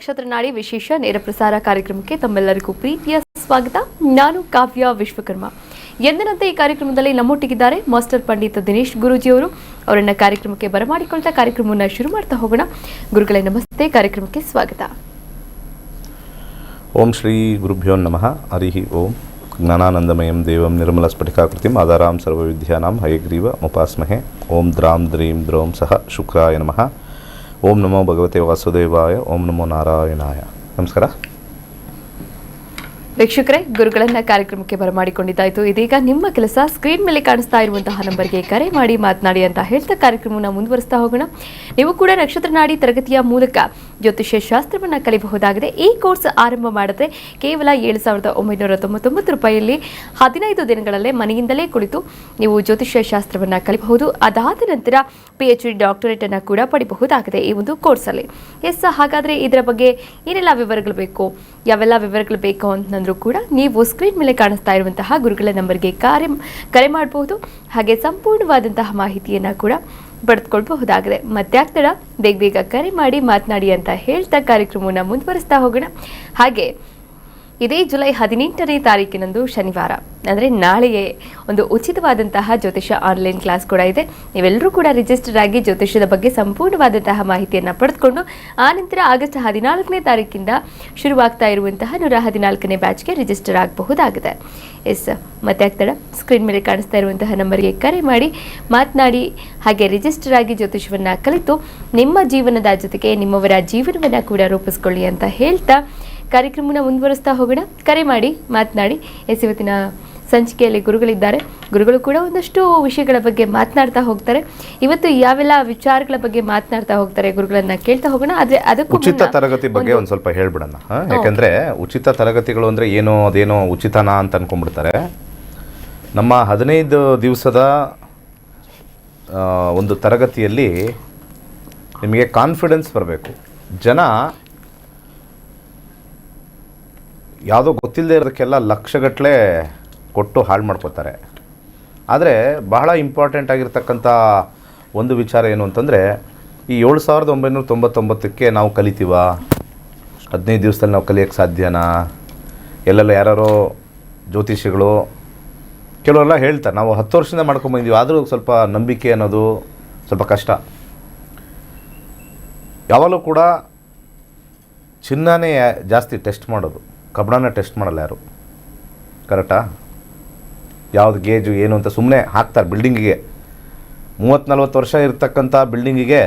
ನಕ್ಷತ್ರ ನಾಡಿ ವಿಶೇಷ ನೇರ ಪ್ರಸಾರ ಕಾರ್ಯಕ್ರಮಕ್ಕೆ ತಮ್ಮೆಲ್ಲರಿಗೂ ಪ್ರೀತಿಯ ಸ್ವಾಗತ. ನಾನು ಕಾವ್ಯ ವಿಶ್ವಕರ್ಮ. ಎಂದಿನಂತೆ ಈ ಕಾರ್ಯಕ್ರಮದಲ್ಲಿ ನಮ್ಮೊಟ್ಟಿಗಿದ್ದಾರೆ ಮಾಸ್ಟರ್ ಪಂಡಿತ ದಿನೇಶ್ ಗುರೂಜಿಯವರು. ಅವರನ್ನ ಕಾರ್ಯಕ್ರಮಕ್ಕೆ ಬರಮಾಡಿಕೊಳ್ತಾ ಕಾರ್ಯಕ್ರಮವನ್ನು ಶುರು ಮಾಡ್ತಾ ಹೋಗೋಣ. ಗುರುಗಳೇ ನಮಸ್ತೆ, ಕಾರ್ಯಕ್ರಮಕ್ಕೆ ಸ್ವಾಗತ. ಓಂ ಶ್ರೀ ಗುರುಭ್ಯೋ ನಮಃ. ಹರಿ ಓಂ. ಜ್ಞಾನಾನಂದಮಯಂ ದೇವಂ ನಿರ್ಮಲ ಸ್ಫಟಿಕಾಕೃತಿಂ ಆಧಾರಾಂ ಸರ್ವವಿದ್ಯಾನಾಂ ಹಯಗ್ರೀವ ಮುಪಾಸ್ಮಹೆ. ಓಂ ದ್ರಾಂ ದ್ರೀಂ ದ್ರೌಂ ಸಹ ಶುಕ್ರಾಯ ನಮಃ. ಓಂ ನಮೋ ಭಗವತೆ ವಾಸುದೇವಾಯ. ಓಂ ನಮೋ ನಾರಾಯಣಾಯ. ನಮಸ್ಕಾರ ವೀಕ್ಷಕರೇ, ಗುರುಗಳನ್ನ ಕಾರ್ಯಕ್ರಮಕ್ಕೆ ಬರಮಾಡಿಕೊಂಡಿದ್ದಾಯಿತು. ಇದೀಗ ನಿಮ್ಮ ಕೆಲಸ ಸ್ಕ್ರೀನ್ ಮೇಲೆ ಕಾಣಿಸ್ತಾ ಇರುವಂತಹ ನಂಬರ್ಗೆ ಕರೆ ಮಾಡಿ ಮಾತನಾಡಿ ಅಂತ ಹೇಳ್ತಾ ಕಾರ್ಯಕ್ರಮವನ್ನು ಮುಂದುವರಿಸ್ತಾ ಹೋಗೋಣ. ನೀವು ಕೂಡ ನಕ್ಷತ್ರ ನಾಡಿ ತರಗತಿಯ ಮೂಲಕ ಜ್ಯೋತಿಷ್ಯ ಶಾಸ್ತ್ರವನ್ನು ಕಲಿಯಬಹುದಾಗಿದೆ. ಈ ಕೋರ್ಸ್ ಆರಂಭ ಮಾಡಿದ್ರೆ ಕೇವಲ 7,999 ರೂಪಾಯಿಯಲ್ಲಿ 15 ದಿನಗಳಲ್ಲೇ ಮನೆಯಿಂದಲೇ ಕುಳಿತು ನೀವು ಜ್ಯೋತಿಷ್ಯ ಶಾಸ್ತ್ರವನ್ನು ಕಲಿಯಬಹುದು. ಅದಾದ ನಂತರ PhD ಡಾಕ್ಟರೇಟ್ ಅನ್ನು ಕೂಡ ಪಡಿಬಹುದಾಗಿದೆ ಈ ಒಂದು ಕೋರ್ಸಲ್ಲಿ. ಹಾಗಾದರೆ ಇದರ ಬಗ್ಗೆ ಏನೆಲ್ಲ ವಿವರಗಳು ಬೇಕು, ಯಾವೆಲ್ಲ ವಿವರಗಳು ಬೇಕು ಅಂತಂದ್ರೂ ಕೂಡ ನೀವು ಸ್ಕ್ರೀನ್ ಮೇಲೆ ಕಾಣಿಸ್ತಾ ಇರುವಂತಹ ಗುರುಗಳ ನಂಬರ್ಗೆ ಕರೆ ಮಾಡಬಹುದು. ಹಾಗೆ ಸಂಪೂರ್ಣವಾದಂತಹ ಮಾಹಿತಿಯನ್ನು ಕೂಡ ಪಡೆದುಕೊಳ್ಳಬಹುದಾಗಿದೆ. ಮತ್ಯಾಗ್ತಡ ಬೇಗ ಕರೆ ಮಾಡಿ ಮಾತನಾಡಿ ಅಂತ ಹೇಳ್ತಾ ಕಾರ್ಯಕ್ರಮವನ್ನು ಮುಂದುವರಿಸ್ತಾ ಹೋಗೋಣ. ಹಾಗೆ ಇದೇ ಜುಲೈ 18ನೇ ತಾರೀಕಿನಂದು ಶನಿವಾರ, ಅಂದರೆ ನಾಳೆಯೇ ಒಂದು ಉಚಿತವಾದಂತಹ ಜ್ಯೋತಿಷ ಆನ್ಲೈನ್ ಕ್ಲಾಸ್ ಕೂಡ ಇದೆ. ನೀವೆಲ್ಲರೂ ಕೂಡ ರಿಜಿಸ್ಟರ್ ಆಗಿ ಜ್ಯೋತಿಷ್ಯದ ಬಗ್ಗೆ ಸಂಪೂರ್ಣವಾದಂತಹ ಮಾಹಿತಿಯನ್ನು ಪಡೆದುಕೊಂಡು ಆನಂತರ ಆಗಸ್ಟ್ 14ನೇ ತಾರೀಕಿಂದ ಶುರುವಾಗ್ತಾ ಇರುವಂತಹ 114ನೇ ಬ್ಯಾಚ್ಗೆ ರಿಜಿಸ್ಟರ್ ಆಗಬಹುದಾಗಿದೆ. ಮತ್ತೆ ಆಗ್ತಡ ಸ್ಕ್ರೀನ್ ಮೇಲೆ ಕಾಣಿಸ್ತಾ ಇರುವಂತಹ ನಂಬರ್ಗೆ ಕರೆ ಮಾಡಿ ಮಾತನಾಡಿ ಹಾಗೆ ರಿಜಿಸ್ಟರ್ ಆಗಿ ಜ್ಯೋತಿಷವನ್ನು ಕಲಿತು ನಿಮ್ಮ ಜೀವನದ ಜೊತೆಗೆ ನಿಮ್ಮವರ ಜೀವನವನ್ನು ಕೂಡ ರೂಪಿಸ್ಕೊಳ್ಳಿ ಅಂತ ಹೇಳ್ತಾ ಕಾರ್ಯಕ್ರಮನ ಮುಂದುವರಿಸ್ತಾ ಹೋಗೋಣ. ಕರೆ ಮಾಡಿ ಮಾತನಾಡಿ. ಇವತ್ತಿನ ಸಂಚಿಕೆಯಲ್ಲಿ ಗುರುಗಳಿದ್ದಾರೆ. ಗುರುಗಳು ಕೂಡ ಒಂದಷ್ಟು ವಿಷಯಗಳ ಬಗ್ಗೆ ಮಾತನಾಡ್ತಾ ಹೋಗ್ತಾರೆ. ಇವತ್ತು ಯಾವೆಲ್ಲ ವಿಚಾರಗಳ ಬಗ್ಗೆ ಮಾತನಾಡ್ತಾ ಹೋಗ್ತಾರೆ ಗುರುಗಳನ್ನ ಕೇಳ್ತಾ ಹೋಗೋಣ. ಆದ್ರೆ ಅದಕ್ಕೂ ಉಚಿತ ತರಗತಿ ಬಗ್ಗೆ ಒಂದು ಸ್ವಲ್ಪ ಹೇಳ್ಬಿಡೋಣ. ಯಾಕಂದ್ರೆ ಉಚಿತ ತರಗತಿಗಳು ಅಂದ್ರೆ ಏನೋ ಅದೇನೋ ಉಚಿತನಾ ಅಂತ ಅನ್ಕೊಂಡ್ಬಿಡ್ತಾರೆ. ನಮ್ಮ 15 ದಿವಸದ ಒಂದು ತರಗತಿಯಲ್ಲಿ ನಿಮಗೆ ಕಾನ್ಫಿಡೆನ್ಸ್ ಬರಬೇಕು. ಜನ ಯಾವುದೋ ಗೊತ್ತಿಲ್ಲದೆ ಇರೋದಕ್ಕೆಲ್ಲ ಲಕ್ಷಗಟ್ಟಲೆ ಕೊಟ್ಟು ಹಾಳು ಮಾಡ್ಕೋತಾರೆ. ಆದರೆ ಬಹಳ ಇಂಪಾರ್ಟೆಂಟ್ ಆಗಿರ್ತಕ್ಕಂಥ ಒಂದು ವಿಚಾರ ಏನು ಅಂತಂದರೆ, ಈ 7,999ಕ್ಕೆ ನಾವು ಕಲಿತೀವ, 15 ದಿವಸದಲ್ಲಿ ನಾವು ಕಲಿಯೋಕ್ಕೆ ಸಾಧ್ಯನಾ? ಎಲ್ಲೆಲ್ಲ ಯಾರೋ ಜ್ಯೋತಿಷಿಗಳು ಕೆಲವರೆಲ್ಲ ಹೇಳ್ತಾರೆ ನಾವು 10 ವರ್ಷದಿಂದ ಮಾಡ್ಕೊಂಬಂದಿದ್ದೀವಿ, ಆದರೂ ಸ್ವಲ್ಪ ನಂಬಿಕೆ ಅನ್ನೋದು ಸ್ವಲ್ಪ ಕಷ್ಟ. ಯಾವಾಗಲೂ ಕೂಡ ಚಿನ್ನನೇ ಜಾಸ್ತಿ ಟೆಸ್ಟ್ ಮಾಡೋದು, ಕಬ್ಬಣನ ಟೆಸ್ಟ್ ಮಾಡಲ್ಲ ಯಾರು. ಕರೆಕ್ಟಾ? ಯಾವುದು ಗೇಜು ಏನು ಅಂತ ಸುಮ್ಮನೆ ಹಾಕ್ತಾರೆ ಬಿಲ್ಡಿಂಗಿಗೆ. 30-40 ವರ್ಷ ಇರ್ತಕ್ಕಂಥ ಬಿಲ್ಡಿಂಗಿಗೆ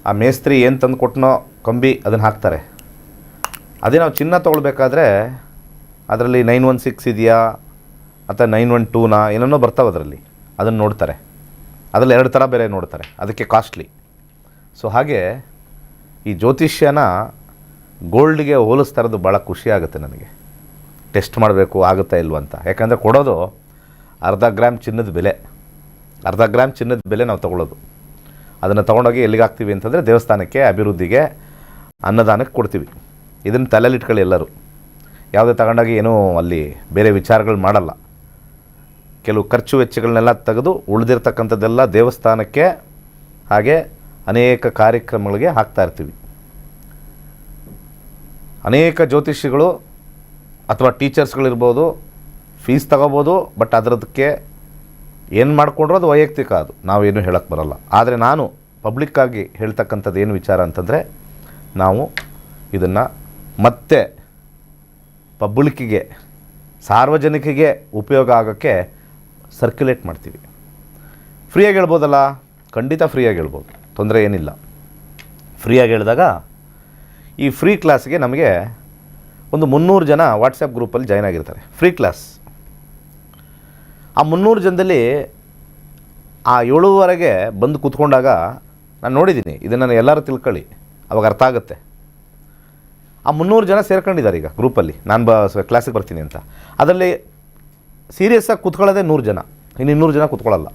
ಆ ಮೇಸ್ತ್ರಿ ಏನು ತಂದು ಕೊಟ್ಟನೋ ಕಂಬಿ ಅದನ್ನು ಹಾಕ್ತಾರೆ. ಅದೇ ನಾವು ಚಿನ್ನ ತೊಗೊಳ್ಬೇಕಾದ್ರೆ ಅದರಲ್ಲಿ 916 ಇದೆಯಾ ಅಥವಾ 912ನಾ ಏನೇನೋ ಬರ್ತಾವೆ ಅದರಲ್ಲಿ, ಅದನ್ನು ನೋಡ್ತಾರೆ. ಅದರಲ್ಲಿ 2 ಥರ ಬೇರೆ ನೋಡ್ತಾರೆ, ಅದಕ್ಕೆ ಕಾಸ್ಟ್ಲಿ. ಸೊ ಹಾಗೆ ಈ ಜ್ಯೋತಿಷ್ಯನ ಗೋಲ್ಡ್ಗೆ ಹೋಲಿಸ್ತಾ ಇರೋದು ಭಾಳ ಖುಷಿ ಆಗುತ್ತೆ ನನಗೆ. ಟೆಸ್ಟ್ ಮಾಡಬೇಕು ಆಗುತ್ತಾ ಇಲ್ವ ಅಂತ. ಯಾಕಂದರೆ ಕೊಡೋದು ಅರ್ಧ ಗ್ರಾಮ್ ಚಿನ್ನದ ಬೆಲೆ ನಾವು ತೊಗೊಳ್ಳೋದು. ಅದನ್ನು ತೊಗೊಂಡೋಗಿ ಎಲ್ಲಿಗೆ ಹಾಕ್ತೀವಿ ಅಂತಂದರೆ ದೇವಸ್ಥಾನಕ್ಕೆ, ಅಭಿವೃದ್ಧಿಗೆ, ಅನ್ನದಾನಕ್ಕೆ ಕೊಡ್ತೀವಿ. ಇದನ್ನು ತಲೆಯಲ್ಲಿ ಇಟ್ಕೊಳ್ಳಿ ಎಲ್ಲರೂ. ಯಾವುದೇ ತಗೊಂಡೋಗಿ ಏನೂ ಅಲ್ಲಿ ಬೇರೆ ವಿಚಾರಗಳು ಮಾಡಲ್ಲ. ಕೆಲವು ಖರ್ಚು ವೆಚ್ಚಗಳನ್ನೆಲ್ಲ ತೆಗೆದು ಉಳಿದಿರ್ತಕ್ಕಂಥದ್ದೆಲ್ಲ ದೇವಸ್ಥಾನಕ್ಕೆ ಹಾಗೆ ಅನೇಕ ಕಾರ್ಯಕ್ರಮಗಳಿಗೆ ಹಾಕ್ತಾ ಇರ್ತೀವಿ. ಅನೇಕ ಜ್ಯೋತಿಷಿಗಳು ಅಥವಾ ಟೀಚರ್ಸ್ಗಳಿರ್ಬೋದು, ಫೀಸ್ ತಗೋಬೋದು, ಬಟ್ ಅದರದಕ್ಕೆ ಏನು ಮಾಡಿಕೊಂಡ್ರೂ ಅದು ವೈಯಕ್ತಿಕ, ಅದು ನಾವೇನು ಹೇಳಕ್ಕೆ ಬರೋಲ್ಲ. ಆದರೆ ನಾನು ಪಬ್ಲಿಕ್ಕಾಗಿ ಹೇಳ್ತಕ್ಕಂಥದ್ದು ಏನು ವಿಚಾರ ಅಂತಂದರೆ, ನಾವು ಇದನ್ನು ಮತ್ತೆ ಪಬ್ಲಿಕ್ಕಿಗೆ, ಸಾರ್ವಜನಿಕರಿಗೆ ಉಪಯೋಗ ಆಗೋಕ್ಕೆ ಸರ್ಕ್ಯುಲೇಟ್ ಮಾಡ್ತೀವಿ. ಫ್ರೀಯಾಗಿ ಹೇಳ್ಬೋದಲ್ಲ? ಖಂಡಿತ ಫ್ರೀಯಾಗಿ ಹೇಳ್ಬೋದು, ತೊಂದರೆ ಏನಿಲ್ಲ. ಫ್ರೀಯಾಗಿ ಹೇಳಿದಾಗ ಈ ಫ್ರೀ ಕ್ಲಾಸ್ಗೆ ನಮಗೆ ಒಂದು 300 ಜನ ವಾಟ್ಸಪ್ ಗ್ರೂಪಲ್ಲಿ ಜಾಯ್ನ್ ಆಗಿರ್ತಾರೆ. Free class. ಆ 300 ಜನದಲ್ಲಿ ಆ 7:30ಗೆ ಬಂದು ಕೂತ್ಕೊಂಡಾಗ ನಾನು ನೋಡಿದ್ದೀನಿ, ಇದನ್ನು ಎಲ್ಲರೂ ತಿಳ್ಕೊಳ್ಳಿ, ಅವಾಗ ಅರ್ಥ ಆಗುತ್ತೆ. ಆ 300 ಜನ ಸೇರ್ಕೊಂಡಿದ್ದಾರೆ ಈಗ ಗ್ರೂಪಲ್ಲಿ, ನಾನು ಕ್ಲಾಸಿಗೆ ಬರ್ತೀನಿ ಅಂತ. ಅದರಲ್ಲಿ ಸೀರಿಯಸ್ಸಾಗಿ ಕೂತ್ಕೊಳ್ಳೋದೇ 100 ಜನ, ಇನ್ನು 200 ಜನ ಕೂತ್ಕೊಳ್ಳಲ್ಲ.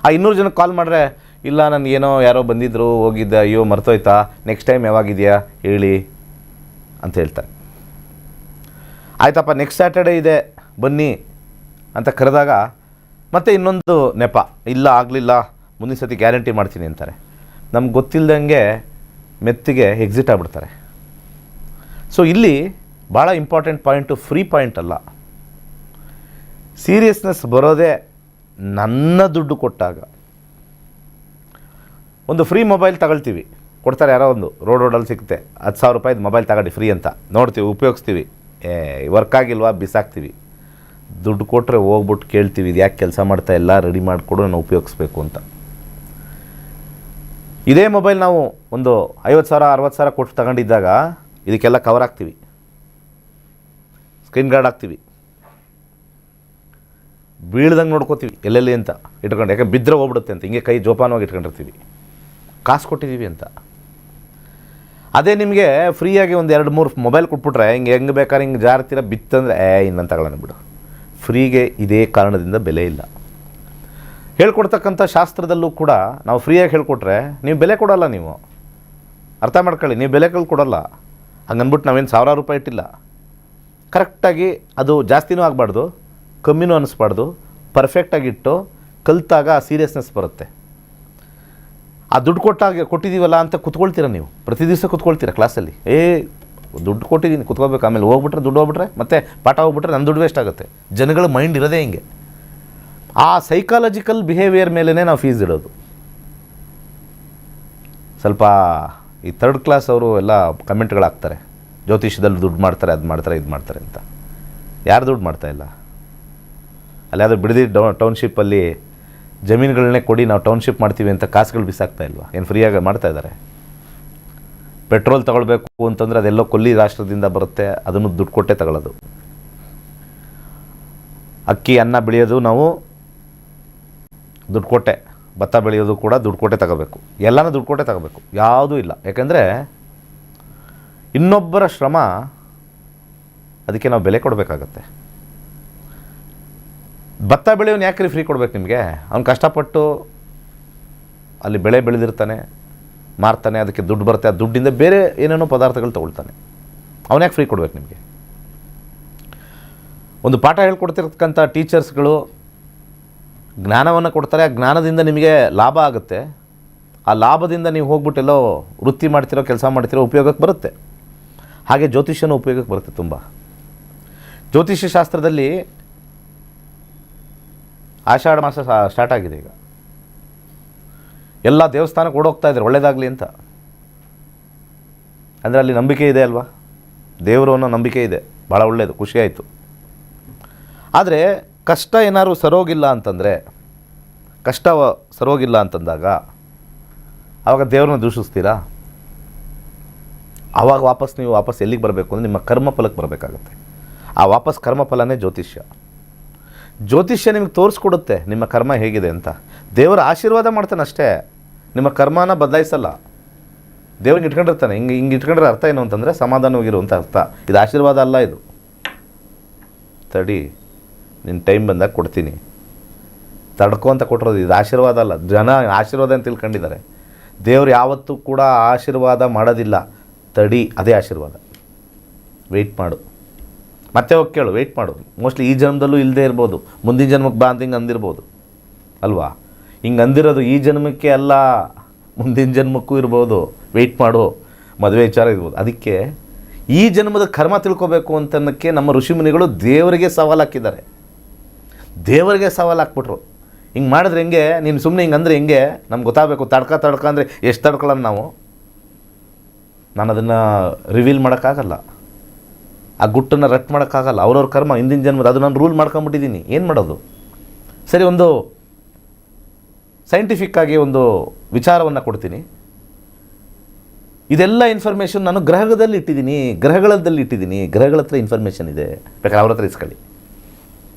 ಆ 200 ಜನಕ್ಕೆ ಕಾಲ್ ಮಾಡಿದ್ರೆ, ಇಲ್ಲ ನನಗೇನೋ ಯಾರೋ ಬಂದಿದ್ದರು, ಹೋಗಿದ್ದೆ, ಅಯ್ಯೋ ಮರ್ತೋಯ್ತಾ, ನೆಕ್ಸ್ಟ್ ಟೈಮ್ ಯಾವಾಗಿದೆಯಾ ಹೇಳಿ ಅಂತ ಹೇಳ್ತಾರೆ. ಆಯ್ತಪ್ಪ ನೆಕ್ಸ್ಟ್ ಸ್ಯಾಟರ್ಡೇ ಇದೆ ಬನ್ನಿ ಅಂತ ಕರೆದಾಗ ಮತ್ತೆ ಇನ್ನೊಂದು ನೆಪ, ಇಲ್ಲ ಆಗಲಿಲ್ಲ ಮುಂದಿನ ಸತಿ ಗ್ಯಾರಂಟಿ ಮಾಡ್ತೀನಿ ಅಂತಾರೆ. ನಮ್ಗೆ ಗೊತ್ತಿಲ್ಲದಂಗೆ ಮೆತ್ತಿಗೆ ಎಕ್ಸಿಟ್ ಆಗಿಬಿಡ್ತಾರೆ. ಸೊ ಇಲ್ಲಿ ಭಾಳ ಇಂಪಾರ್ಟೆಂಟ್ ಪಾಯಿಂಟು ಫ್ರೀ ಪಾಯಿಂಟ್ ಅಲ್ಲ. ಸೀರಿಯಸ್ನೆಸ್ ಬರೋದೇ ನನ್ನ ದುಡ್ಡು ಕೊಟ್ಟಾಗ. ಒಂದು ಫ್ರೀ ಮೊಬೈಲ್ ತಗೊಳ್ತೀವಿ, ಕೊಡ್ತಾರೆ ಯಾರೋ ಒಂದು ರೋಡಲ್ಲಿ ಸಿಗುತ್ತೆ, 10,000 ರೂಪಾಯಿದು ಮೊಬೈಲ್ ತಗೊಂಡು ಫ್ರೀ ಅಂತ ನೋಡ್ತೀವಿ, ಉಪಯೋಗಿಸ್ತೀವಿ, ವರ್ಕ್ ಆಗಿಲ್ವಾ ಬಿಸಾಕ್ತೀವಿ. ದುಡ್ಡು ಕೊಟ್ಟರೆ ಹೋಗ್ಬಿಟ್ಟು ಕೇಳ್ತೀವಿ, ಇದು ಯಾಕೆ ಕೆಲಸ ಮಾಡ್ತಾ ಇಲ್ಲ, ರೆಡಿ ಮಾಡಿಕೊಡು, ನಾನು ಉಪಯೋಗಿಸ್ಬೇಕು ಅಂತ. ಇದೇ ಮೊಬೈಲ್ ನಾವು ಒಂದು 50,000 60,000 ಕೊಟ್ಟು ತಗೊಂಡಿದ್ದಾಗ ಇದಕ್ಕೆಲ್ಲ ಕವರ್ ಹಾಕ್ತೀವಿ, ಸ್ಕ್ರೀನ್ ಗಾರ್ಡ್ ಹಾಕ್ತೀವಿ, ಬೀಳ್ದಂಗೆ ನೋಡ್ಕೋತೀವಿ ಎಲ್ಲೆಲ್ಲಿ ಅಂತ ಇಟ್ಕೊಂಡು, ಯಾಕೆ ಬಿದ್ದರೆ ಹೋಗ್ಬಿಡುತ್ತೆ ಅಂತ ಹಿಂಗೆ ಕೈ ಜೋಪಾನವಾಗಿ ಇಟ್ಕೊಂಡಿರ್ತೀವಿ, ಕಾಸು ಕೊಟ್ಟಿದ್ದೀವಿ ಅಂತ. ಅದೇ ನಿಮಗೆ ಫ್ರೀಯಾಗಿ ಒಂದು 2-3 ಮೊಬೈಲ್ ಕೊಟ್ಬಿಟ್ರೆ ಹೆಂಗೆ ಬೇಕಾದ್ರೆ ಹಿಂಗೆ ಜಾರ್ತೀರ, ಬಿತ್ತಂದರೆ ಇನ್ನೊಂದು ತಗೊಳ್ಳೋಣ ಬಿಡು. ಫ್ರೀಗೆ ಇದೇ ಕಾರಣದಿಂದ ಬೆಲೆ ಇಲ್ಲ. ಹೇಳ್ಕೊಡ್ತಕ್ಕಂಥ ಶಾಸ್ತ್ರದಲ್ಲೂ ಕೂಡ ನಾವು ಫ್ರೀಯಾಗಿ ಹೇಳ್ಕೊಟ್ರೆ ನೀವು ಬೆಲೆ ಕೊಡೋಲ್ಲ. ನೀವು ಅರ್ಥ ಮಾಡ್ಕೊಳ್ಳಿ, ನೀವು ಬೆಲೆಗಳು ಕೊಡೋಲ್ಲ. ಹಂಗನ್ಬಿಟ್ಟು ನಾವೇನು 1,000 ರೂಪಾಯಿ ಇಟ್ಟಿಲ್ಲ. ಕರೆಕ್ಟಾಗಿ ಅದು ಜಾಸ್ತಿನೂ ಆಗಬಾರ್ದು, ಕಮ್ಮಿನೂ ಅನ್ನಿಸ್ಬಾರ್ದು, ಪರ್ಫೆಕ್ಟಾಗಿಟ್ಟು ಕಲಿತಾಗ ಆ ಸೀರಿಯಸ್ನೆಸ್ ಬರುತ್ತೆ. ಆ ದುಡ್ಡು ಕೊಟ್ಟಿದ್ದೀವಲ್ಲ ಅಂತ ಕುತ್ಕೊಳ್ತೀರ ನೀವು, ಪ್ರತಿ ದಿವಸ ಕುತ್ಕೊಳ್ತೀರ ಕ್ಲಾಸಲ್ಲಿ, ದುಡ್ಡು ಕೊಟ್ಟಿದ್ದೀನಿ ಕುತ್ಕೋಬೇಕು, ಆಮೇಲೆ ಹೋಗ್ಬಿಟ್ರೆ ದುಡ್ಡು ಹೋಗ್ಬಿಟ್ರೆ ಮತ್ತೆ ಪಾಠ ಹೋಗ್ಬಿಟ್ರೆ ನನ್ನ ದುಡ್ಡು ವೇಸ್ಟ್ ಆಗುತ್ತೆ. ಜನಗಳ ಮೈಂಡ್ ಇರೋದೇ ಹಿಂಗೆ. ಆ ಸೈಕಾಲಜಿಕಲ್ ಬಿಹೇವಿಯರ್ ಮೇಲೇ ನಾವು ಫೀಸ್ ಇಡೋದು. ಸ್ವಲ್ಪ ಈ 3rd ಕ್ಲಾಸ್ ಅವರು ಎಲ್ಲ ಕಮೆಂಟ್ಗಳು ಹಾಕ್ತಾರೆ, ಜ್ಯೋತಿಷ್ಯದಲ್ಲಿ ದುಡ್ಡು ಮಾಡ್ತಾರೆ, ಅದು ಮಾಡ್ತಾರೆ, ಇದು ಮಾಡ್ತಾರೆ ಅಂತ. ಯಾರು ದುಡ್ಡು ಮಾಡ್ತಾಯಿಲ್ಲ. ಅಲ್ಲಿ ಯಾವುದೋ ಬಿಡದಿ ಟೌನ್ಶಿಪ್ಪಲ್ಲಿ ಜಮೀನುಗಳನ್ನೇ ಕೊಡಿ, ನಾವು ಟೌನ್ಶಿಪ್ ಮಾಡ್ತೀವಿ ಅಂತ ಕಾಸುಗಳು ಬಿಸಾಕ್ತಾ ಇಲ್ವಾ? ಏನು ಫ್ರೀಯಾಗಿ ಮಾಡ್ತಾಯಿದ್ದಾರೆ? ಪೆಟ್ರೋಲ್ ತಗೊಳ್ಬೇಕು ಅಂತಂದರೆ ಅದೆಲ್ಲೋ ಕೊಲ್ಲಿ ರಾಷ್ಟ್ರದಿಂದ ಬರುತ್ತೆ, ಅದನ್ನು ದುಡ್ಡು ಕೊಟ್ಟೆ ತಗೊಳ್ಳೋದು. ಅಕ್ಕಿ ಅನ್ನ ಬೆಳೆಯೋದು ನಾವು ದುಡ್ಡು ಕೊಟ್ಟೆ, ಭತ್ತ ಬೆಳೆಯೋದು ಕೂಡ ದುಡ್ಡು ಕೊಟ್ಟೆ ತಗೋಬೇಕು, ಎಲ್ಲನೂ ದುಡ್ಡು ಕೊಟ್ಟೆ ತಗೋಬೇಕು, ಯಾವುದೂ ಇಲ್ಲ. ಯಾಕೆಂದರೆ ಇನ್ನೊಬ್ಬರ ಶ್ರಮ, ಅದಕ್ಕೆ ನಾವು ಬೆಲೆ ಕೊಡಬೇಕಾಗತ್ತೆ. ಭತ್ತ ಬೆಳೆಯೋನು ಯಾಕೆ ಫ್ರೀ ಕೊಡ್ಬೇಕು ನಿಮಗೆ? ಅವ್ನು ಕಷ್ಟಪಟ್ಟು ಅಲ್ಲಿ ಬೆಳೆ ಬೆಳೆದಿರ್ತಾನೆ, ಮಾರ್ತಾನೆ, ಅದಕ್ಕೆ ದುಡ್ಡು ಬರುತ್ತೆ, ಆ ದುಡ್ಡಿಂದ ಬೇರೆ ಏನೇನೋ ಪದಾರ್ಥಗಳು ತೊಗೊಳ್ತಾನೆ. ಅವನು ಯಾಕೆ ಫ್ರೀ ಕೊಡ್ಬೇಕು ನಿಮಗೆ? ಒಂದು ಪಾಠ ಹೇಳ್ಕೊಡ್ತಿರ್ತಕ್ಕಂಥ ಟೀಚರ್ಸ್ಗಳು ಜ್ಞಾನವನ್ನು ಕೊಡ್ತಾರೆ, ಆ ಜ್ಞಾನದಿಂದ ನಿಮಗೆ ಲಾಭ ಆಗುತ್ತೆ. ಆ ಲಾಭದಿಂದ ನೀವು ಹೋಗ್ಬಿಟ್ಟೆಲ್ಲೋ ವೃತ್ತಿ ಮಾಡ್ತಿರೋ, ಕೆಲಸ ಮಾಡ್ತಿರೋ, ಉಪಯೋಗಕ್ಕೆ ಬರುತ್ತೆ. ಹಾಗೆ ಜ್ಯೋತಿಷ್ಯನೂ ಉಪಯೋಗಕ್ಕೆ ಬರುತ್ತೆ ತುಂಬ. ಜ್ಯೋತಿಷ್ಯ ಶಾಸ್ತ್ರದಲ್ಲಿ ಆಷಾಢ ಮಾಸ ಸ್ಟಾರ್ಟ್ ಆಗಿದೆ ಈಗ. ಎಲ್ಲ ದೇವಸ್ಥಾನಕ್ಕೆ ಓಡೋಗ್ತಾ ಇದ್ದಾರೆ ಒಳ್ಳೇದಾಗಲಿ ಅಂತ. ಅಂದರೆ ಅಲ್ಲಿ ನಂಬಿಕೆ ಇದೆ ಅಲ್ವಾ, ದೇವರು ಅನ್ನೋ ನಂಬಿಕೆ ಇದೆ, ಭಾಳ ಒಳ್ಳೆಯದು, ಖುಷಿಯಾಯಿತು. ಆದರೆ ಕಷ್ಟ ಏನಾದ್ರು ಸರೋಗಿಲ್ಲ ಅಂತಂದರೆ, ಕಷ್ಟ ಸರೋಗಿಲ್ಲ ಅಂತಂದಾಗ ಆವಾಗ ದೇವ್ರನ್ನ ದೂಷಿಸ್ತೀರಾ? ಆವಾಗ ನೀವು ವಾಪಸ್ ಎಲ್ಲಿಗೆ ಬರಬೇಕು ಅಂದರೆ ನಿಮ್ಮ ಕರ್ಮಫಲಕ್ಕೆ ಬರಬೇಕಾಗತ್ತೆ. ಆ ವಾಪಸ್ ಕರ್ಮಫಲನೇ ಜ್ಯೋತಿಷ್ಯ. ಜ್ಯೋತಿಷ್ಯ ನಿಮಗೆ ತೋರಿಸ್ಕೊಡುತ್ತೆ ನಿಮ್ಮ ಕರ್ಮ ಹೇಗಿದೆ ಅಂತ. ದೇವರ ಆಶೀರ್ವಾದ ಮಾಡ್ತಾನೆ ಅಷ್ಟೇ, ನಿಮ್ಮ ಕರ್ಮನ ಬದಲಾಯಿಸಲ್ಲ. ದೇವ್ರಿಗೆ ಇಟ್ಕೊಂಡಿರ್ತಾನೆ. ಹಿಂಗೆ ಇಟ್ಕೊಂಡ್ರೆ ಅರ್ಥ ಏನು ಅಂತಂದರೆ ಸಮಾಧಾನವಾಗಿರುವಂಥ ಅರ್ಥ. ಇದು ಆಶೀರ್ವಾದ ಅಲ್ಲ, ಇದು ತಡಿ, ನಿನ್ನ ಟೈಮ್ ಬಂದಾಗ ಕೊಡ್ತೀನಿ, ತಡ್ಕೊ ಅಂತ ಕೊಟ್ಟಿರೋದು. ಇದು ಆಶೀರ್ವಾದ ಅಲ್ಲ. ಜನ ಆಶೀರ್ವಾದ ಅಂತ ತಿಳ್ಕೊಂಡಿದ್ದಾರೆ. ದೇವ್ರು ಯಾವತ್ತೂ ಕೂಡ ಆಶೀರ್ವಾದ ಮಾಡೋದಿಲ್ಲ. ತಡಿ, ಅದೇ ಆಶೀರ್ವಾದ. ವೆಯ್ಟ್ ಮಾಡು, ಮತ್ತೆ ಹೋಗಿ ಕೇಳು, ವೆಯ್ಟ್ ಮಾಡು. ಮೋಸ್ಟ್ಲಿ ಈ ಜನ್ಮದಲ್ಲೂ ಇಲ್ಲದೆ ಇರ್ಬೋದು, ಮುಂದಿನ ಜನ್ಮಕ್ಕೆ ಬಾ ಅಂತ ಹಿಂಗೆ ಅಂದಿರ್ಬೋದು ಅಲ್ವಾ? ಹಿಂಗೆ ಅಂದಿರೋದು ಈ ಜನ್ಮಕ್ಕೆ ಅಲ್ಲ, ಮುಂದಿನ ಜನ್ಮಕ್ಕೂ ಇರ್ಬೋದು. ವೆಯ್ಟ್ ಮಾಡು, ಮದುವೆ ವಿಚಾರ ಇರ್ಬೋದು. ಅದಕ್ಕೆ ಈ ಜನ್ಮದ ಕರ್ಮ ತಿಳ್ಕೊಬೇಕು ಅಂತನ್ನಕ್ಕೆ ನಮ್ಮ ಋಷಿಮುನಿಗಳು ದೇವರಿಗೆ ಸವಾಲು ಹಾಕಿದ್ದಾರೆ. ದೇವರಿಗೆ ಸವಾಲು ಹಾಕ್ಬಿಟ್ರು. ಹಿಂಗೆ ಮಾಡಿದ್ರೆ ಹೆಂಗೆ, ನೀನು ಸುಮ್ಮನೆ ಹಿಂಗೆ ಅಂದರೆ ಹೆಂಗೆ, ನಮ್ಗೆ ಗೊತ್ತಾಗಬೇಕು. ತಡ್ಕ ಅಂದರೆ ಎಷ್ಟು ತಡ್ಕೊಳ್ಳೋಣ ನಾವು? ನಾನು ಅದನ್ನು ರಿವೀಲ್ ಮಾಡೋಕ್ಕಾಗಲ್ಲ, ಆ ಗುಟ್ಟನ್ನು ರಟ್ ಮಾಡೋಕ್ಕಾಗಲ್ಲ. ಅವ್ರವ್ರ ಕರ್ಮ ಹಿಂದಿನ ಜನ್ಮದ, ಅದು ನಾನು ರೂಲ್ ಮಾಡ್ಕೊಂಬಿಟ್ಟಿದ್ದೀನಿ. ಏನು ಮಾಡೋದು? ಸರಿ, ಒಂದು ಸೈಂಟಿಫಿಕ್ಕಾಗಿ ಒಂದು ವಿಚಾರವನ್ನು ಕೊಡ್ತೀನಿ. ಇದೆಲ್ಲ ಇನ್ಫಾರ್ಮೇಷನ್ ನಾನು ಗ್ರಹಗಳಲ್ಲಿ ಇಟ್ಟಿದ್ದೀನಿ, ಗ್ರಹಗಳ ಹತ್ರ ಇನ್ಫಾರ್ಮೇಷನ್ ಇದೆ. ಬೇಕಾದ್ರೆ ಅವ್ರ ಹತ್ರ ಇಸ್ಕೊಳ್ಳಿ.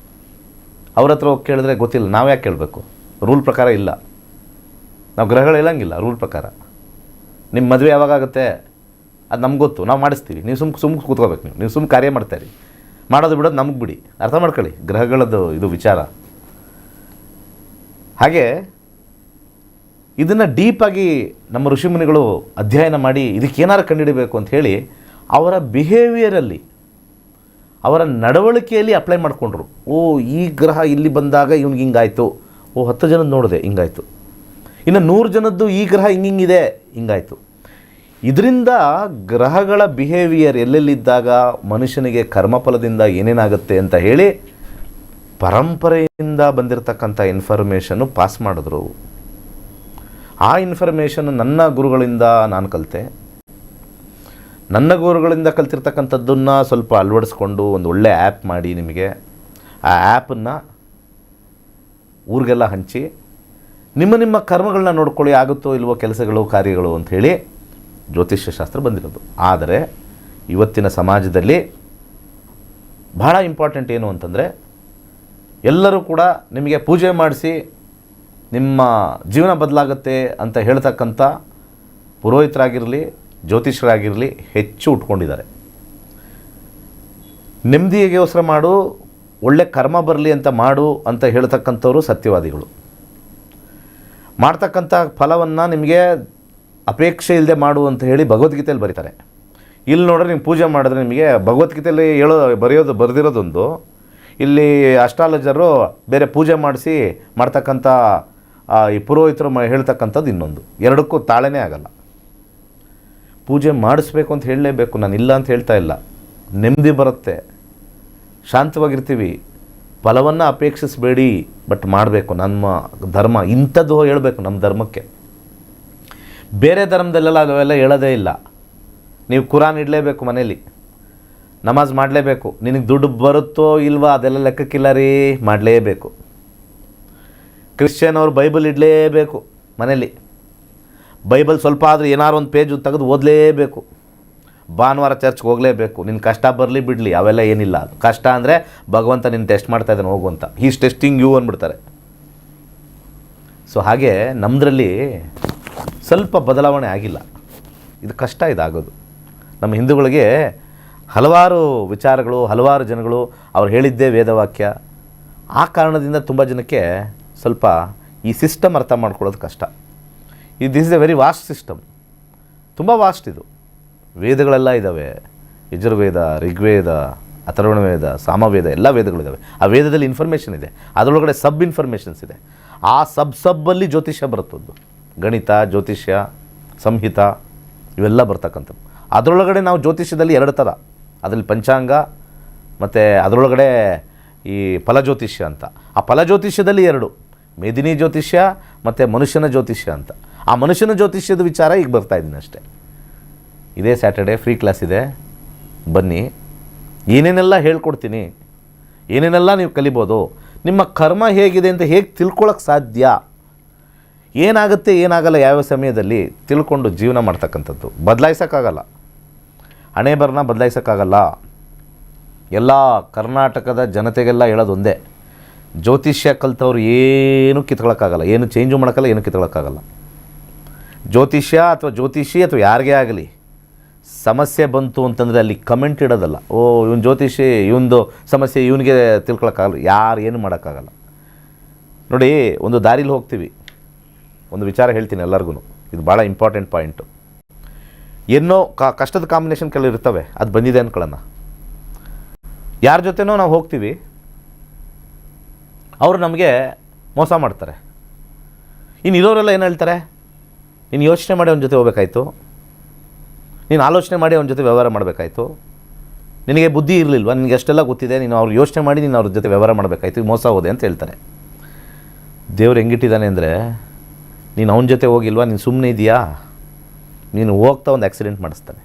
ಅವ್ರ ಹತ್ರ ಹೋಗಿ ಕೇಳಿದ್ರೆ ಗೊತ್ತಿಲ್ಲ. ನಾವು ಯಾಕೆ ಕೇಳಬೇಕು? ರೂಲ್ ಪ್ರಕಾರ ಇಲ್ಲ, ನಾವು ಗ್ರಹಗಳು ಹೇಳಂಗಿಲ್ಲ ರೂಲ್ ಪ್ರಕಾರ. ನಿಮ್ಮ ಮದುವೆ ಯಾವಾಗುತ್ತೆ ಅದು ನಮ್ಗೆ ಗೊತ್ತು, ನಾವು ಮಾಡಿಸ್ತೀವಿ. ನೀವು ಸುಮ್ಮನೆ ಕೂತ್ಕೋಬೇಕು. ನೀವು ಸುಮ್ಮನೆ ಕಾರ್ಯ ಮಾಡ್ತಾಯಿರಿ. ಮಾಡೋದು ಬಿಡೋದು ನಮಗೆ ಬಿಡಿ. ಅರ್ಥ ಮಾಡ್ಕೊಳ್ಳಿ ಗ್ರಹಗಳದ್ದು ಇದು ವಿಚಾರ. ಹಾಗೆ ಇದನ್ನು ಡೀಪಾಗಿ ನಮ್ಮ ಋಷಿಮುನಿಗಳು ಅಧ್ಯಯನ ಮಾಡಿ ಇದಕ್ಕೇನಾರು ಕಂಡುಹಿಡಬೇಕು ಅಂತ ಹೇಳಿ ಅವರ ಬಿಹೇವಿಯರಲ್ಲಿ, ಅವರ ನಡವಳಿಕೆಯಲ್ಲಿ ಅಪ್ಲೈ ಮಾಡಿಕೊಂಡ್ರು. ಓ, ಈ ಗ್ರಹ ಇಲ್ಲಿ ಬಂದಾಗ ಇವ್ನಿಗೆ ಹಿಂಗಾಯಿತು. ಓ, 10 ಜನದ್ದು ನೋಡಿದೆ, ಹಿಂಗಾಯಿತು. ಇನ್ನು 100 ಜನದ್ದು ಈ ಗ್ರಹ ಹಿಂಗಿದೆ, ಹಿಂಗಾಯಿತು. ಇದರಿಂದ ಗ್ರಹಗಳ ಬಿಹೇವಿಯರ್ ಎಲ್ಲೆಲ್ಲಿದ್ದಾಗ ಮನುಷ್ಯನಿಗೆ ಕರ್ಮಫಲದಿಂದ ಏನೇನಾಗುತ್ತೆ ಅಂತ ಹೇಳಿ ಪರಂಪರೆಯಿಂದ ಬಂದಿರತಕ್ಕಂಥ ಇನ್ಫಾರ್ಮೇಷನ್ನು ಪಾಸ್ ಮಾಡಿದ್ರು. ಆ ಇನ್ಫಾರ್ಮೇಷನ್ ನನ್ನ ಗುರುಗಳಿಂದ ನಾನು ಕಲಿತೆ. ನನ್ನ ಗುರುಗಳಿಂದ ಕಲ್ತಿರ್ತಕ್ಕಂಥದ್ದನ್ನು ಸ್ವಲ್ಪ ಅಳವಡಿಸ್ಕೊಂಡು ಒಂದು ಒಳ್ಳೆ ಆ್ಯಪ್ ಮಾಡಿ ನಿಮಗೆ ಆ ಆ್ಯಪನ್ನು ಊರಿಗೆಲ್ಲ ಹಂಚಿ ನಿಮ್ಮ ಕರ್ಮಗಳನ್ನ ನೋಡ್ಕೊಳ್ಳಿ, ಆಗುತ್ತೋ ಇಲ್ವೋ ಕೆಲಸಗಳು ಕಾರ್ಯಗಳು ಅಂಥೇಳಿ ಜ್ಯೋತಿಷ್ಯ ಶಾಸ್ತ್ರ ಬಂದಿರೋದು. ಆದರೆ ಇವತ್ತಿನ ಸಮಾಜದಲ್ಲಿ ಬಹಳ ಇಂಪಾರ್ಟೆಂಟ್ ಏನು ಅಂತಂದರೆ, ಎಲ್ಲರೂ ಕೂಡ ನಿಮಗೆ ಪೂಜೆ ಮಾಡಿಸಿ ನಿಮ್ಮ ಜೀವನ ಬದಲಾಗುತ್ತೆ ಅಂತ ಹೇಳ್ತಕ್ಕಂಥ ಪುರೋಹಿತರಾಗಿರಲಿ ಜ್ಯೋತಿಷರಾಗಿರಲಿ ಹೆಚ್ಚು ಉಟ್ಕೊಂಡಿದ್ದಾರೆ. ನೆಮ್ಮದಿಗೋಸ್ಕರ ಮಾಡು, ಒಳ್ಳೆ ಕರ್ಮ ಬರಲಿ ಅಂತ ಮಾಡು ಅಂತ ಹೇಳ್ತಕ್ಕಂಥವ್ರು ಸತ್ಯವಾದಿಗಳು. ಮಾಡ್ತಕ್ಕಂಥ ಫಲವನ್ನು ನಿಮಗೆ ಅಪೇಕ್ಷೆ ಇಲ್ಲದೆ ಮಾಡು ಅಂತ ಹೇಳಿ ಭಗವದ್ಗೀತೆಯಲ್ಲಿ ಬರೀತಾರೆ. ಇಲ್ಲಿ ನೋಡ್ರೆ ನೀವು ಪೂಜೆ ಮಾಡಿದ್ರೆ ನಿಮಗೆ ಭಗವದ್ಗೀತೆಯಲ್ಲಿ ಬರೆದಿರೋದೊಂದು, ಇಲ್ಲಿ ಅಸ್ಟ್ರಾಲಜರು ಬೇರೆ ಪೂಜೆ ಮಾಡಿಸಿ ಮಾಡ್ತಕ್ಕಂಥ ಈ ಪುರೋಹಿತರು ಹೇಳ್ತಕ್ಕಂಥದ್ದು ಇನ್ನೊಂದು. ಎರಡಕ್ಕೂ ತಾಳನೇ ಆಗಲ್ಲ. ಪೂಜೆ ಮಾಡಿಸ್ಬೇಕು ಅಂತ ಹೇಳಲೇಬೇಕು, ನಾನು ಇಲ್ಲ ಅಂತ ಹೇಳ್ತಾ ಇಲ್ಲ. ನೆಮ್ಮದಿ ಬರುತ್ತೆ, ಶಾಂತವಾಗಿರ್ತೀವಿ. ಫಲವನ್ನು ಅಪೇಕ್ಷಿಸಬೇಡಿ, ಬಟ್ ಮಾಡಬೇಕು. ನಮ್ಮ ಧರ್ಮ ಇಂಥದ್ದು ಹೇಳಬೇಕು. ನಮ್ಮ ಧರ್ಮಕ್ಕೆ ಬೇರೆ ಧರ್ಮದಲ್ಲೆಲ್ಲ ಅವೆಲ್ಲ ಹೇಳೋದೇ ಇಲ್ಲ. ನೀವು ಕುರಾನ್ ಇಡಲೇಬೇಕು, ಮನೇಲಿ ನಮಾಜ್ ಮಾಡಲೇಬೇಕು. ನಿನಗೆ ದುಡ್ಡು ಬರುತ್ತೋ ಇಲ್ವಾ ಅದೆಲ್ಲ ಲೆಕ್ಕಕ್ಕಿಲ್ಲ ರೀ, ಮಾಡಲೇಬೇಕು. ಕ್ರಿಶ್ಚಿಯನ್ ಅವರು ಬೈಬಲ್ ಇಡಲೇಬೇಕು ಮನೇಲಿ. ಬೈಬಲ್ ಸ್ವಲ್ಪ ಆದರೂ ಏನಾರು ಒಂದು ಪೇಜ್ ತೆಗೆದು ಓದಲೇಬೇಕು. ಭಾನುವಾರ ಚರ್ಚ್ಗೆ ಹೋಗಲೇಬೇಕು. ನಿನ್ನ ಕಷ್ಟ ಬರಲಿ ಬಿಡಲಿ ಅವೆಲ್ಲ ಏನಿಲ್ಲ. ಅದು ಕಷ್ಟ ಅಂದರೆ ಭಗವಂತ ನಿನ್ನ ಟೆಸ್ಟ್ ಮಾಡ್ತಾ ಇದ್ದಾನೆ ಹೋಗು ಅಂತ. ಹೀಸ್ ಟೆಸ್ಟಿಂಗ್ ಯು ಅಂದ್ಬಿಡ್ತಾರೆ. ಸೊ ಹಾಗೆ ನಮ್ಮದ್ರಲ್ಲಿ ಸ್ವಲ್ಪ ಬದಲಾವಣೆ ಆಗಿಲ್ಲ. ಇದು ಕಷ್ಟ ಇದಾಗೋದು. ನಮ್ಮ ಹಿಂದೂಗಳಿಗೆ ಹಲವಾರು ವಿಚಾರಗಳು, ಹಲವಾರು ಜನಗಳು ಅವ್ರು ಹೇಳಿದ್ದೇ ವೇದವಾಕ್ಯ. ಆ ಕಾರಣದಿಂದ ತುಂಬ ಜನಕ್ಕೆ ಸ್ವಲ್ಪ ಈ ಸಿಸ್ಟಮ್ ಅರ್ಥ ಮಾಡ್ಕೊಳ್ಳೋದು ಕಷ್ಟ. This is a very vast system. ತುಂಬ ವಾಸ್ಟ್ ಇದು. ವೇದಗಳೆಲ್ಲ ಇದ್ದಾವೆ. ಯಜುರ್ವೇದ, ಋಗ್ವೇದ, ಅಥರ್ವಣವೇದ, ಸಾಮವೇದ ಎಲ್ಲ ವೇದಗಳಿದ್ದಾವೆ. ಆ ವೇದದಲ್ಲಿ ಇನ್ಫಾರ್ಮೇಷನ್ ಇದೆ, ಅದರೊಳಗಡೆ ಸಬ್ ಇನ್ಫಾರ್ಮೇಷನ್ಸ್ ಇದೆ. ಆ ಸಬ್ಬಲ್ಲಿ ಜ್ಯೋತಿಷ್ಯ ಬರುತ್ತದ್ದು. ಗಣಿತ, ಜ್ಯೋತಿಷ್ಯ, ಸಂಹಿತ ಇವೆಲ್ಲ ಬರ್ತಕ್ಕಂಥದ್ದು. ಅದರೊಳಗಡೆ ನಾವು ಜ್ಯೋತಿಷ್ಯದಲ್ಲಿ ಎರಡು ಥರ, ಅದರಲ್ಲಿ ಪಂಚಾಂಗ ಮತ್ತು ಅದರೊಳಗಡೆ ಈ ಫಲಜ್ಯೋತಿಷ್ಯ ಅಂತ. ಆ ಫಲಜ್ಯೋತಿಷ್ಯದಲ್ಲಿ ಎರಡು, ಮೇದಿನಿ ಜ್ಯೋತಿಷ್ಯ ಮತ್ತು ಮನುಷ್ಯನ ಜ್ಯೋತಿಷ್ಯ ಅಂತ. ಆ ಮನುಷ್ಯನ ಜ್ಯೋತಿಷ್ಯದ ವಿಚಾರ ಈಗ ಬರ್ತಾಯಿದ್ದೀನಿ ಅಷ್ಟೇ. ಇದೇ ಸ್ಯಾಟರ್ಡೆ ಫ್ರೀ ಕ್ಲಾಸ್ ಇದೆ, ಬನ್ನಿ. ಏನೇನೆಲ್ಲ ಹೇಳ್ಕೊಡ್ತೀನಿ, ಏನೇನೆಲ್ಲ ನೀವು ಕಲಿಬೋದು. ನಿಮ್ಮ ಕರ್ಮ ಹೇಗಿದೆ ಅಂತ ಹೇಗೆ ತಿಳ್ಕೊಳ್ಳೋಕ್ಕೆ ಸಾಧ್ಯ, ಏನಾಗುತ್ತೆ ಏನಾಗಲ್ಲ ಯಾವ ಸಮಯದಲ್ಲಿ ತಿಳ್ಕೊಂಡು ಜೀವನ ಮಾಡ್ತಕ್ಕಂಥದ್ದು. ಬದಲಾಯಿಸೋಕ್ಕಾಗಲ್ಲ, ಹಣೆ ಬರನ ಬದಲಾಯಿಸೋಕ್ಕಾಗಲ್ಲ. ಎಲ್ಲ ಕರ್ನಾಟಕದ ಜನತೆಗೆಲ್ಲ ಹೇಳೋದು ಒಂದೇ, ಜ್ಯೋತಿಷ್ಯ ಕಲ್ತವ್ರು ಏನು ಕಿತ್ಕೊಳ್ಳೋಕ್ಕಾಗಲ್ಲ, ಏನು ಚೇಂಜು ಮಾಡೋಕ್ಕಲ್ಲ, ಏನು ಕಿತ್ಕೊಳ್ಳೋಕ್ಕಾಗಲ್ಲ. ಜ್ಯೋತಿಷ್ಯ ಅಥವಾ ಜ್ಯೋತಿಷಿ ಅಥವಾ ಯಾರಿಗೇ ಆಗಲಿ ಸಮಸ್ಯೆ ಬಂತು ಅಂತಂದರೆ ಅಲ್ಲಿ ಕಮೆಂಟ್ ಇಡೋದಲ್ಲ, ಓ ಇವನು ಜ್ಯೋತಿಷಿ, ಇವನದು ಸಮಸ್ಯೆ ಇವನಿಗೆ ತಿಳ್ಕೊಳಕ್ಕಾಗಲ್ಲ. ಯಾರು ಏನು ಮಾಡೋಕ್ಕಾಗಲ್ಲ. ನೋಡಿ, ಒಂದು ದಾರಿಲಿ ಹೋಗ್ತೀವಿ, ಒಂದು ವಿಚಾರ ಹೇಳ್ತೀನಿ ಎಲ್ಲರಿಗೂ, ಇದು ಭಾಳ ಇಂಪಾರ್ಟೆಂಟ್ ಪಾಯಿಂಟು. ಏನೋ ಕಷ್ಟದ ಕಾಂಬಿನೇಷನ್ ಕೆಲವು ಇರ್ತವೆ, ಅದು ಬಂದಿದೆ ಅಂದ್ಕೊಳ್ಳೋಣ. ಯಾರ ಜೊತೆನೋ ನಾವು ಹೋಗ್ತೀವಿ, ಅವರು ನಮಗೆ ಮೋಸ ಮಾಡ್ತಾರೆ. ಇನ್ನು ಇರೋರೆಲ್ಲ ಏನು ಹೇಳ್ತಾರೆ, ನೀನು ಯೋಚನೆ ಮಾಡಿ ಅವನ ಜೊತೆ ಹೋಗ್ಬೇಕಾಯ್ತು, ನೀನು ಆಲೋಚನೆ ಮಾಡಿ ಅವನ ಜೊತೆ ವ್ಯವಹಾರ ಮಾಡಬೇಕಾಯ್ತು, ನಿನಗೆ ಬುದ್ಧಿ ಇರಲಿಲ್ವ, ನಿನಗೆ ಅಷ್ಟೆಲ್ಲ ಗೊತ್ತಿದೆ, ನೀನು ಅವ್ರು ಯೋಚನೆ ಮಾಡಿ ನೀನು ಅವ್ರ ಜೊತೆ ವ್ಯವಹಾರ ಮಾಡಬೇಕಾಯ್ತು, ಮೋಸ ಹೋದೆ ಅಂತ ಹೇಳ್ತಾರೆ. ದೇವ್ರು ಹೆಂಗಿಟ್ಟಿದ್ದಾನೆ ಅಂದರೆ, ನೀನು ಅವನ ಜೊತೆ ಹೋಗಿಲ್ವಾ, ನೀನು ಸುಮ್ಮನೆ ಇದೆಯಾ, ನೀನು ಹೋಗ್ತಾ ಒಂದು ಆಕ್ಸಿಡೆಂಟ್ ಮಾಡಿಸ್ತಾನೆ.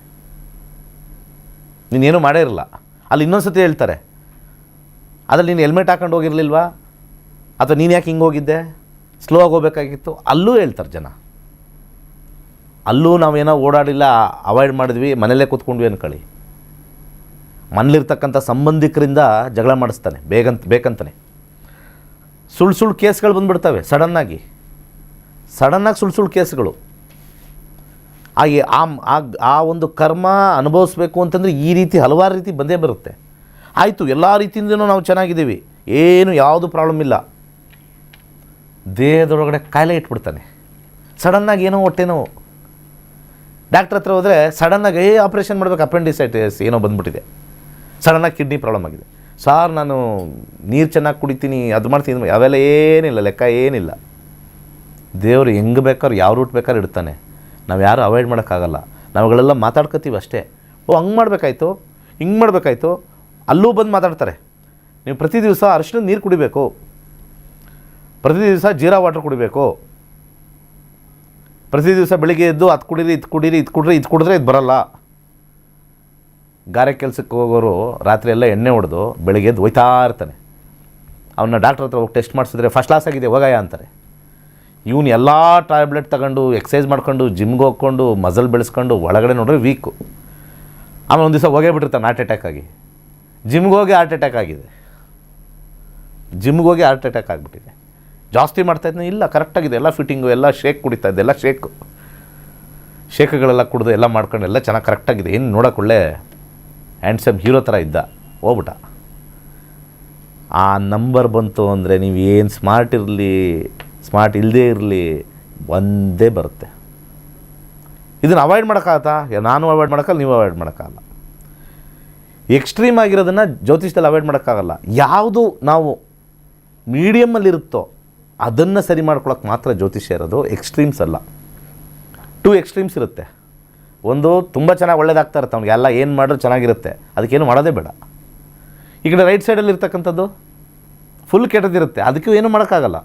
ನೀನೇನು ಮಾಡೇ ಇರಲ್ಲ. ಅಲ್ಲಿ ಇನ್ನೊಂದು ಸತಿ ಹೇಳ್ತಾರೆ, ಅದ್ರಲ್ಲಿ ನೀನು ಹೆಲ್ಮೆಟ್ ಹಾಕೊಂಡು ಹೋಗಿರಲಿಲ್ವಾ, ಅಥವಾ ನೀನು ಯಾಕೆ ಹಿಂಗೆ ಹೋಗಿದ್ದೆ, ಸ್ಲೋ ಆಗಿ ಹೋಗ್ಬೇಕಾಗಿತ್ತು, ಅಲ್ಲೂ ಹೇಳ್ತಾರೆ ಜನ. ಅಲ್ಲೂ ನಾವೇನೋ ಓಡಾಡಿಲ್ಲ, ಅವಾಯ್ಡ್ ಮಾಡಿದ್ವಿ, ಮನೇಲೇ ಕೂತ್ಕೊಂಡ್ವಿ ಅಂದ್ಕೊಳ್ಳಿ. ಮನೇಲಿರ್ತಕ್ಕಂಥ ಸಂಬಂಧಿಕರಿಂದ ಜಗಳ ಮಾಡಿಸ್ತಾನೆ ಬೇಕಂತಾನೆ. ಸುಳ್ಳು ಕೇಸ್ಗಳು ಬಂದುಬಿಡ್ತವೆ ಸಡನ್ನಾಗಿ ಸುಳ್ಳು ಕೇಸ್ಗಳು. ಆ ಒಂದು ಕರ್ಮ ಅನುಭವಿಸ್ಬೇಕು ಅಂತಂದರೆ ಈ ರೀತಿ ಹಲವಾರು ರೀತಿ ಬಂದೇ ಬರುತ್ತೆ. ಆಯಿತು, ಎಲ್ಲ ರೀತಿಯಿಂದನೂ ನಾವು ಚೆನ್ನಾಗಿದ್ದೀವಿ, ಏನು ಯಾವುದು ಪ್ರಾಬ್ಲಮ್ ಇಲ್ಲ. ದೇಹದೊಳಗಡೆ ಕಾಯಿಲೆ ಇಟ್ಬಿಡ್ತಾನೆ. ಸಡನ್ನಾಗಿ ಏನೋ ಹೊಟ್ಟೆ ನೋವು, ಡಾಕ್ಟ್ರ್ ಹತ್ರ ಹೋದರೆ ಸಡನ್ನಾಗಿ ಆಪ್ರೇಷನ್ ಮಾಡಬೇಕು, ಅಪೆಂಡಿಸೈಟಿಸ್ ಏನೋ ಬಂದುಬಿಟ್ಟಿದೆ, ಸಡನ್ನಾಗಿ ಕಿಡ್ನಿ ಪ್ರಾಬ್ಲಮ್ ಆಗಿದೆ. ಸಾರ್ ನಾನು ನೀರು ಚೆನ್ನಾಗಿ ಕುಡಿತೀನಿ, ಅದು ಮಾಡ್ತೀನಿ, ಅವೆಲ್ಲ ಏನಿಲ್ಲ, ಲೆಕ್ಕ ಏನಿಲ್ಲ. ದೇವರು ಹೆಂಗೆ ಬೇಕಾದ್ರೂ ಯಾವ ರೂಟ್ ಬೇಕಾದ್ರೂ ಇಡ್ತಾನೆ. ನಾವು ಯಾರು ಅವಾಯ್ಡ್ ಮಾಡೋಕ್ಕಾಗಲ್ಲ. ನಾವುಗಳೆಲ್ಲ ಮಾತಾಡ್ಕೋತೀವಿ ಅಷ್ಟೇ. ಓ ಹಂಗೆ ಮಾಡಬೇಕಾಯ್ತು, ಹಿಂಗೆ ಮಾಡಬೇಕಾಯ್ತು, ಅಲ್ಲೂ ಬಂದು ಮಾತಾಡ್ತಾರೆ. ನೀವು ಪ್ರತಿ ದಿವಸ ಅರಿಶಿಣದ ನೀರು ಕುಡಿಬೇಕು, ಪ್ರತಿ ದಿವಸ ಜೀರಾ ವಾಟರ್ ಕುಡಿಬೇಕು, ಪ್ರತಿ ದಿವಸ ಬೆಳಿಗ್ಗೆ ಎದ್ದು ಅದು ಕುಡೀರಿ, ಇದು ಕುಡೀರಿ, ಇದು ಕುಡಿದ್ರೆ ಇದು ಬರಲ್ಲ. ಗಾರೆ ಕೆಲಸಕ್ಕೆ ಹೋಗೋರು ರಾತ್ರಿ ಎಲ್ಲ ಎಣ್ಣೆ ಹೊಡೆದು ಬೆಳಿಗ್ಗೆ ಎದ್ದು ಹೋಯ್ತಾ ಇರ್ತಾನೆ. ಅವನ್ನ ಡಾಕ್ಟ್ರ್ ಹತ್ರ ಹೋಗಿ ಟೆಸ್ಟ್ ಮಾಡಿಸಿದ್ರೆ ಫಸ್ಟ್ ಕ್ಲಾಸ್ ಆಗಿದೆ ಹೋಗಯ್ಯ ಅಂತಾರೆ. ಇವನು ಎಲ್ಲ ಟ್ಯಾಬ್ಲೆಟ್ ತಗೊಂಡು ಎಕ್ಸಸೈಸ್ ಮಾಡ್ಕೊಂಡು ಜಿಮ್ಗೆ ಹೋಗ್ಕೊಂಡು ಮಸಲ್ ಬೆಳೆಸ್ಕೊಂಡು ಒಳಗಡೆ ನೋಡ್ರೆ ವೀಕು. ಆಮೇಲೆ ಒಂದು ದಿವಸ ಹೋಗೇ ಬಿಟ್ಟಿರ್ತಾನೆ ಹಾರ್ಟ್ ಅಟ್ಯಾಕ್ ಆಗಿ. ಜಿಮ್ಗೆ ಹೋಗಿ ಹಾರ್ಟ್ ಅಟ್ಯಾಕ್ ಆಗಿದೆ, ಜಿಮ್ಗೆ ಹೋಗಿ ಹಾರ್ಟ್ ಅಟ್ಯಾಕ್ ಆಗಿಬಿಟ್ಟಿದೆ. ಜಾಸ್ತಿ ಮಾಡ್ತಾಯಿದ್ದೆ, ಇಲ್ಲ ಕರೆಕ್ಟಾಗಿದೆ, ಎಲ್ಲ ಫಿಟ್ಟಿಂಗು, ಎಲ್ಲ ಶೇಕ್ ಕುಡಿತಾಯಿದ್ದೆ, ಎಲ್ಲ ಶೇಕ್ಗಳೆಲ್ಲ ಕುಡಿದು ಎಲ್ಲ ಮಾಡ್ಕೊಂಡು ಎಲ್ಲ ಚೆನ್ನಾಗಿ ಕರೆಕ್ಟಾಗಿದೆ. ಏನು ನೋಡೋಕೆ ಒಳ್ಳೆ ಹ್ಯಾಂಡ್ಸಮ್ ಹೀರೋ ಥರ ಇದ್ದ, ಹೋಗ್ಬಿಟ್ಟ. ಆ ನಂಬರ್ ಬಂತು ಅಂದರೆ ನೀವು ಏನು ಸ್ಮಾರ್ಟ್ ಇರಲಿ, ಸ್ಮಾರ್ಟ್ ಇಲ್ಲದೇ ಇರಲಿ, ಒಂದೇ ಬರುತ್ತೆ. ಇದನ್ನು ಅವಾಯ್ಡ್ ಮಾಡೋಕ್ಕಾಗತ್ತಾ? ನಾನು ಅವಾಯ್ಡ್ ಮಾಡೋಕ್ಕಲ್ಲ, ನೀವು ಅವಾಯ್ಡ್ ಮಾಡೋಕ್ಕಾಗಲ್ಲ. ಎಕ್ಸ್ಟ್ರೀಮ್ ಆಗಿರೋದನ್ನು ಜ್ಯೋತಿಷದಲ್ಲಿ ಅವಾಯ್ಡ್ ಮಾಡೋಕ್ಕಾಗಲ್ಲ. ಯಾವುದು ನಾವು ಮೀಡಿಯಮ್ಮಲ್ಲಿರುತ್ತೋ ಅದನ್ನು ಸರಿ ಮಾಡ್ಕೊಳಕ್ಕೆ ಮಾತ್ರ ಜ್ಯೋತಿಷ್ಯ ಇರೋದು. ಎಕ್ಸ್ಟ್ರೀಮ್ಸ್ ಅಲ್ಲ. 2 ಎಕ್ಸ್ಟ್ರೀಮ್ಸ್ ಇರುತ್ತೆ. ಒಂದು ತುಂಬ ಚೆನ್ನಾಗಿ ಒಳ್ಳೇದಾಗ್ತಾ ಇರುತ್ತೆ, ಅವ್ನಿಗೆ ಎಲ್ಲ ಏನು ಮಾಡಿದ್ರು ಚೆನ್ನಾಗಿರುತ್ತೆ, ಅದಕ್ಕೇನು ಮಾಡೋದೇ ಬೇಡ. ಈ ಕಡೆ ರೈಟ್ ಸೈಡಲ್ಲಿ ಇರ್ತಕ್ಕಂಥದ್ದು ಫುಲ್ ಕೆಟ್ಟದಿರುತ್ತೆ, ಅದಕ್ಕೂ ಏನೂ ಮಾಡೋಕ್ಕಾಗಲ್ಲ.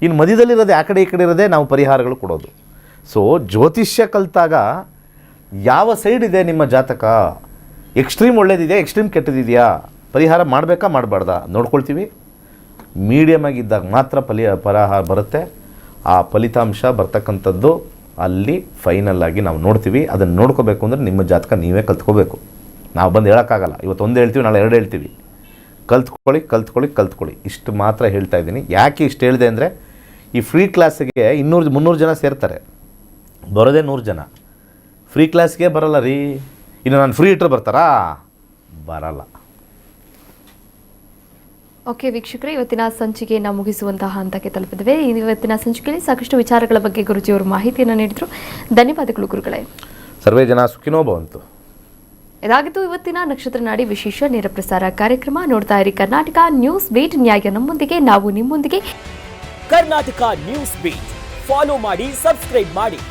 ಇನ್ನು ಮಧ್ಯದಲ್ಲಿರೋದೇ ಆ ಕಡೆ ಈ ಕಡೆ ಇರೋದೇ ನಾವು ಪರಿಹಾರಗಳು ಕೊಡೋದು. ಸೊ ಜ್ಯೋತಿಷ್ಯ ಕಲಿತಾಗ ಯಾವ ಸೈಡ್ ಇದೆ ನಿಮ್ಮ ಜಾತಕ, ಎಕ್ಸ್ಟ್ರೀಮ್ ಒಳ್ಳೇದಿದೆಯಾ, ಎಕ್ಸ್ಟ್ರೀಮ್ ಕೆಟ್ಟದಿದೆಯಾ, ಪರಿಹಾರ ಮಾಡಬೇಕಾ ಮಾಡಬಾರ್ದಾ ನೋಡ್ಕೊಳ್ತೀವಿ. ಮೀಡಿಯಮ್ ಆಗಿದ್ದಾಗ ಮಾತ್ರ ಪರಿಹಾರ ಬರುತ್ತೆ. ಆ ಫಲಿತಾಂಶ ಬರ್ತಕ್ಕಂಥದ್ದು ಅಲ್ಲಿ ಫೈನಲ್ ಆಗಿ ನಾವು ನೋಡ್ತೀವಿ. ಅದನ್ನು ನೋಡ್ಕೋಬೇಕು ಅಂದರೆ ನಿಮ್ಮ ಜಾತಕ ನೀವೇ ಕಲ್ತ್ಕೋಬೇಕು. ನಾವು ಬಂದು ಹೇಳೋಕ್ಕಾಗಲ್ಲ. ಇವತ್ತು 1 ಹೇಳ್ತೀವಿ, ನಾಳೆ 2 ಹೇಳ್ತೀವಿ. ಕಲ್ತ್ಕೊಳ್ಳಿ ಇಷ್ಟು ಮಾತ್ರ ಹೇಳ್ತಾ ಇದ್ದೀನಿ. ಯಾಕೆ ಇಷ್ಟು ಹೇಳಿದೆ ಅಂದರೆ, ಈ ಫ್ರೀ ಕ್ಲಾಸಿಗೆ 200-300 ಜನ ಸೇರ್ತಾರೆ, ಬರೋದೇ 100 ಜನ. ಫ್ರೀ ಕ್ಲಾಸ್ಗೆ ಬರೋಲ್ಲ ರೀ. ಇನ್ನು ನಾನು ಫ್ರೀ ಇಟ್ಟರೆ ಬರ್ತಾರಾ? ಬರಲ್ಲ. ಓಕೆ ವೀಕ್ಷಕರೇ, ಇವತ್ತಿನ ಸಂಚಿಕೆಯನ್ನು ಮುಗಿಸುವಂತಹ ಹಂತಕ್ಕೆ ತಲುಪಿದ್ದೇವೆ. ಇವತ್ತಿನ ಸಂಚಿಕೆಯಲ್ಲಿ ಸಾಕಷ್ಟು ವಿಚಾರಗಳ ಬಗ್ಗೆ ಗುರುಜಿಯವರು ಮಾಹಿತಿಯನ್ನು ನೀಡಿದರು. ಧನ್ಯವಾದಗಳು ಗುರುಗಳೇ. ಸರ್ವೇ ಜನ ಸುಖಿನೋ ಭವಂತು. ಇದಾಗಿತ್ತು ಇವತ್ತಿನ ನಕ್ಷತ್ರ ನಾಡಿ ವಿಶೇಷ ನೇರ ಪ್ರಸಾರ ಕಾರ್ಯಕ್ರಮ. ನೋಡ್ತಾ ಇರಿ ಕರ್ನಾಟಕ ನ್ಯೂಸ್ ಬೀಟ್. ನ್ಯಾಯ ನಮ್ಮೊಂದಿಗೆ, ನಾವು ನಿಮ್ಮೊಂದಿಗೆ. ಕರ್ನಾಟಕ ನ್ಯೂಸ್ ಬೀಟ್ ಫಾಲೋ ಮಾಡಿ, ಸಬ್ಸ್ಕ್ರೈಬ್ ಮಾಡಿ.